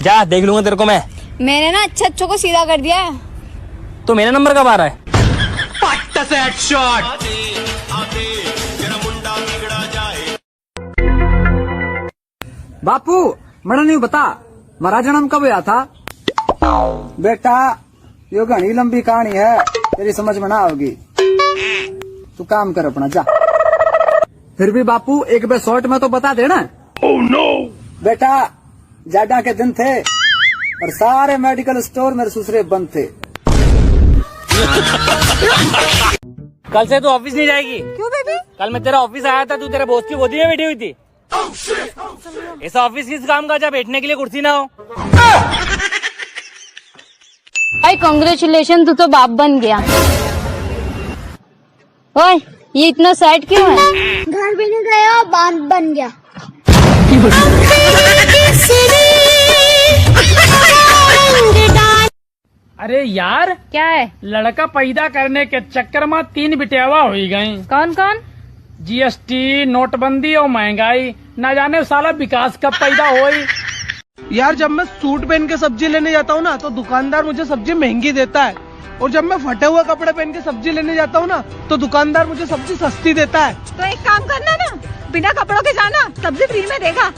जा देख लूंगा तेरे को मैं। मैंने ना अच्छों को सीधा कर दिया है। तो मेरा नंबर कब आ रहा है? बापू मना नहीं बता मारा जन्म कब हुआ था? बेटा यो घनी लंबी कहानी है, तेरी समझ में ना होगी। तू काम कर अपना जा। फिर भी बापू एक बार शॉर्ट में तो बता देना। oh, no! बेटा जाडा के दिन थे और सारे मेडिकल स्टोर मेरे ससुरे बंद थे। कल से तू ऑफिस नहीं जाएगी। क्यों बेबी? कल मैं तेरा ऑफिस आया था, तू तेरे बॉस की गोदी में बैठी हुई थी। ऐसा ऑफिस किस काम का जहाँ बैठने के लिए कुर्सी ना हो। भाई कांग्रेचुलेशन, तू तो बाप बन गया। ओए ये इतना सैड क्यों है? घर भी नहीं गया बाप बन गया। अरे यार क्या है? लड़का पैदा करने के चक्कर में 3 बिटेवा हो गई। कौन कौन? जीएसटी, नोटबंदी और महंगाई, ना जाने साला विकास कब पैदा होई। यार जब मैं सूट पहन के सब्जी लेने जाता हूँ ना तो दुकानदार मुझे सब्जी महंगी देता है, और जब मैं फटे हुए कपड़े पहन के सब्जी लेने जाता हूँ ना तो दुकानदार मुझे सब्जी सस्ती देता है। तो एक काम करना ना, बिना कपड़ों के जाना, सब्जी फ्री में देगा।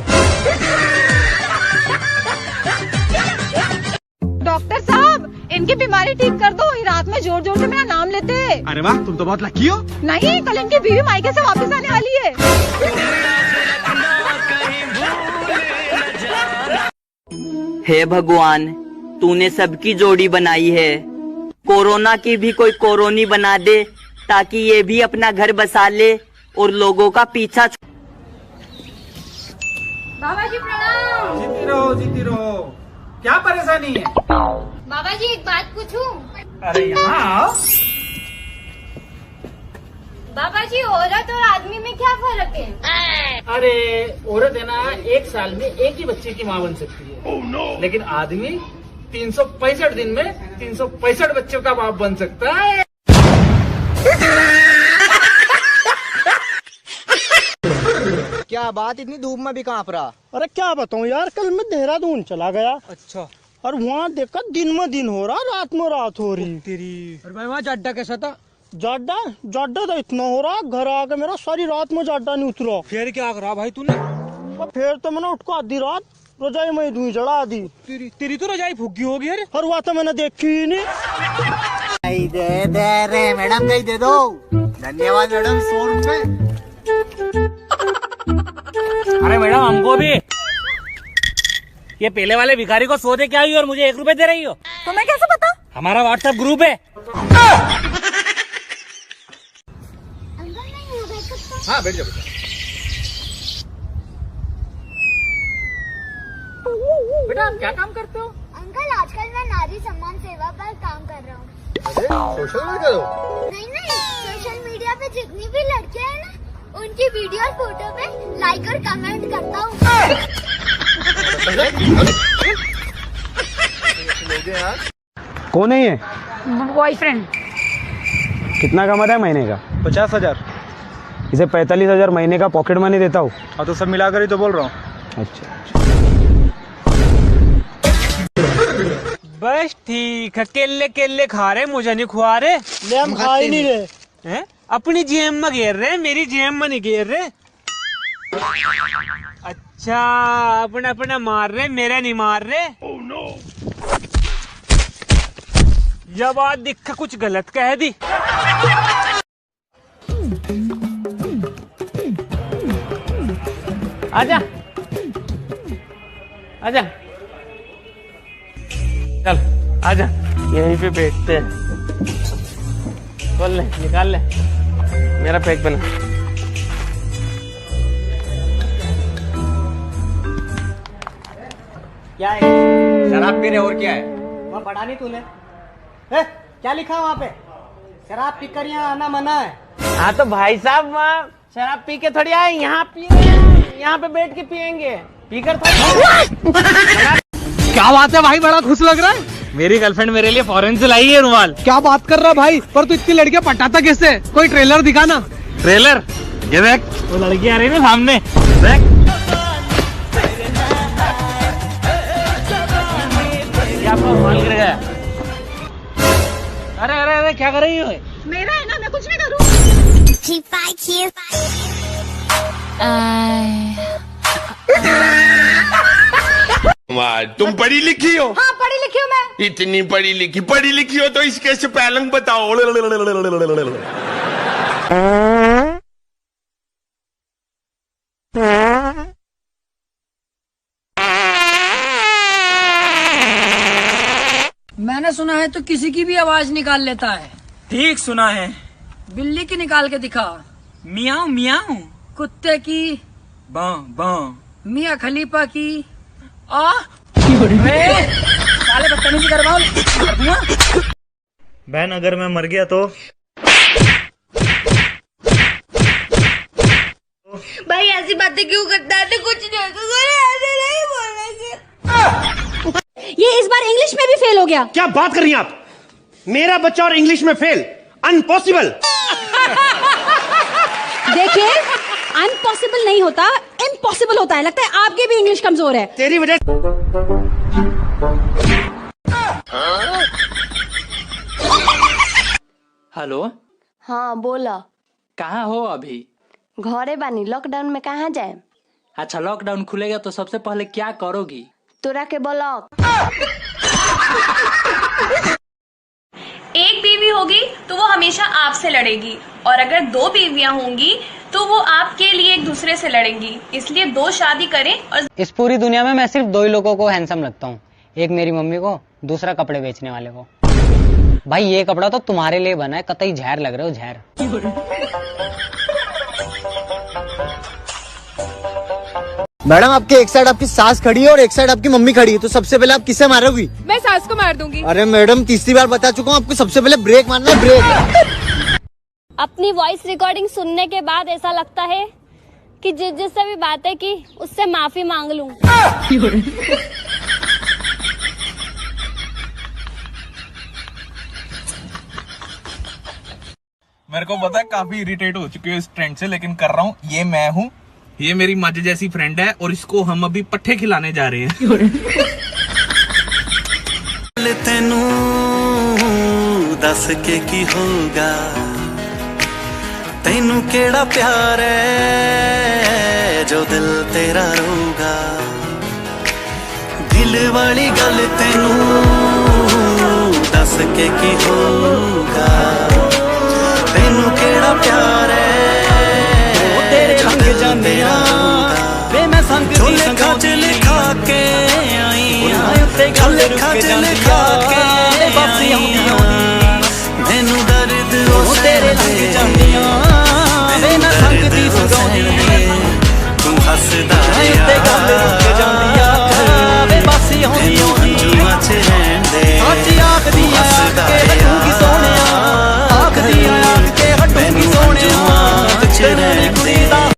डॉक्टर साहब इनकी बीमारी ठीक कर दो। ये रात में जोर जोर से मेरा नाम लेते हैं। अरे वाह, तुम तो बहुत लकी हो। नहीं, कल इनकी बीवी मायके से वापस आने वाली है। हे भगवान, तूने सबकी जोड़ी बनाई है, कोरोना की भी कोई कोरोनी बना दे ताकि ये भी अपना घर बसा ले और लोगों का पीछा। बाबा जी प्रणाम। जीती रहो। क्या परेशानी है? बाबा जी एक बात पूछूं? अरे यहाँ आओ। बाबा जी औरत और आदमी में क्या फर्क है? अरे औरत है ना, 1 साल में एक ही बच्चे की माँ बन सकती है। oh, no. लेकिन आदमी 365 दिन में 365 बच्चों का बाप बन सकता है। क्या बात, इतनी धूप में भी कांप रहा? अरे क्या बताऊं यार, कल मैं देहरादून चला गया। अच्छा। और वहाँ देखा दिन में दिन हो रहा, रात में रात हो रही। तेरी और भाई वहाँ जाड्डा कैसा था? जाड्डा जाड्डा तो इतना हो रहा, घर आके मेरा सारी रात में जाड्डा नहीं उतरा। फिर क्या करा भाई तूने? और फिर तो मैंने उठ को आधी रात रजाई में धुई चढ़ा दी। तेरी तो रजाई फुग्गी होगी। अरे और वहाँ तो मैंने देखी ही नहीं। दे रे मैडम, दे दो। धन्यवाद मैडम, 100 रुपए। अरे मैडम हमको भी। ये पहले वाले भिखारी को 100 दे के आई और मुझे 1 रुपए दे रही हो। तो मैं कैसे पता? हमारा व्हाट्सएप ग्रुप है। हाँ बैठ जाओ। बेटा आप क्या काम करते हो? अंकल आजकल मैं नारी सम्मान सेवा पर काम कर रहा हूँ। सोशल मीडिया दो? नहीं, सोशल मीडिया पे जितनी भी लड़कियाँ हैं ना, उनकी वीडियो और फोटो पे लाइक और कमेंट करता हूँ। कौन है ये? बॉयफ्रेंड। कितना कमाता है महीने का? 50,000। इसे 45,000 महीने का पॉकेट मनी देता हूँ। हाँ तो सब मिलाकर ही तो बोल रहा हूँ। अच्छा बस ठीक है, केले खा रहे, मुझे नहीं खुआ रहे। ले हम खा ही नहीं रहे हैं? अपनी जेब में घेर रहे, मेरी जेब में नहीं घेर रहे। अच्छा अपना अपना मार रहे, मेरा नहीं मार रहे। oh, no. यह बात दिख कुछ गलत कह दी। आजा आजा, चल आजा, यहीं पे बैठते हैं। खोल ले, निकाल ले, मेरा पैक बना। क्या है? शराब पी रहे और क्या है? वहाँ पढ़ा नहीं तूने? क्या लिखा वहाँ पे? शराब पीकर यहाँ आना मना है। हाँ तो भाई साहब वहाँ शराब पी के थोड़ी आए, यहाँ पी, यहाँ पे बैठ के पियेंगे, पीकर थोड़ी। क्या बात है भाई, बड़ा खुश लग रहा है। मेरी गर्लफ्रेंड मेरे लिए फॉरेन से लाई है रुमाल। क्या बात कर रहा भाई, पर तू इतनी लड़कियां पटाता कैसे? कोई ट्रेलर दिखा ना। ट्रेलर? ये देख, वो लड़की आ रही है ना सामने, देख। माल गिर गया। अरे अरे अरे क्या कर रही हो? मेरा है ना, मैं कुछ नहीं करूँ। तुम पढ़ी लिखी हो? हाँ, पढ़ी लिखी हूँ मैं। इतनी पढ़ी लिखी हो तो इसके स्पेलिंग बताओ। मैंने सुना है तो किसी की भी आवाज निकाल लेता है। ठीक सुना है। बिल्ली की निकाल के दिखा। मियाऊ मियाऊ। कुत्ते की। बां बां। मियाँ खलीफा की। साले बदतमीजी करवाओ। बहन अगर मैं मर गया तो? भाई ऐसी बातें क्यों करता है? तो कुछ नहीं ऐसे नहीं बोलेंगे। ये इस बार इंग्लिश में भी फेल हो गया। क्या बात कर रही हैं आप? मेरा बच्चा और इंग्लिश में फेल? अनपॉसिबल। देखिए, अनपॉसिबल नहीं होता, इम्पॉसिबल होता है। लगता है आपके भी इंग्लिश कमजोर है। तेरी वजह हेलो। हाँ बोला। कहाँ हो अभी? घरे बानी, लॉकडाउन में कहाँ जाए? अच्छा, लॉकडाउन खुलेगा तो सबसे पहले क्या करोगी? तोरा के ब्लॉक। एक बीवी होगी तो वो हमेशा आपसे लड़ेगी, और अगर 2 बीवियां होंगी तो वो आपके लिए एक दूसरे से लड़ेंगी। इसलिए 2 शादी करें। और इस पूरी दुनिया में मैं सिर्फ 2 ही लोगों को हैंडसम लगता हूँ। एक मेरी मम्मी को, दूसरा कपड़े बेचने वाले को। भाई ये कपड़ा तो तुम्हारे लिए बना है, कतई झेर लग रहे हो, झेर। मैडम आपके एक साइड आपकी सास खड़ी है और एक साइड आपकी मम्मी खड़ी है, तो सबसे पहले आप किससे मारोगी? मैं सास को मार दूंगी। अरे मैडम तीसरी बार बता चुका हूँ आपको, सबसे पहले ब्रेक मारना है, ब्रेक। अपनी वॉइस रिकॉर्डिंग सुनने के बाद ऐसा लगता है कि जिससे भी बातें की उससे माफी मांग लूं। मेरे को पता है काफी इरिटेट हो चुके हो इस ट्रेंड से, लेकिन कर रहा हूँ। ये मैं हूँ, ये मेरी मज जैसी फ्रेंड है, और इसको हम अभी पट्ठे खिलाने जा रहे हैं। तेनू दस के की होगा, तेनू केड़ा प्यार है जो दिल तेरा रोगा। दिल वाली गल तेनू दस के की होगा, तेनू केड़ा प्यार है जो दिल तेरा रोगा। मैं संग दी लिखा के आई, लिखा के आई।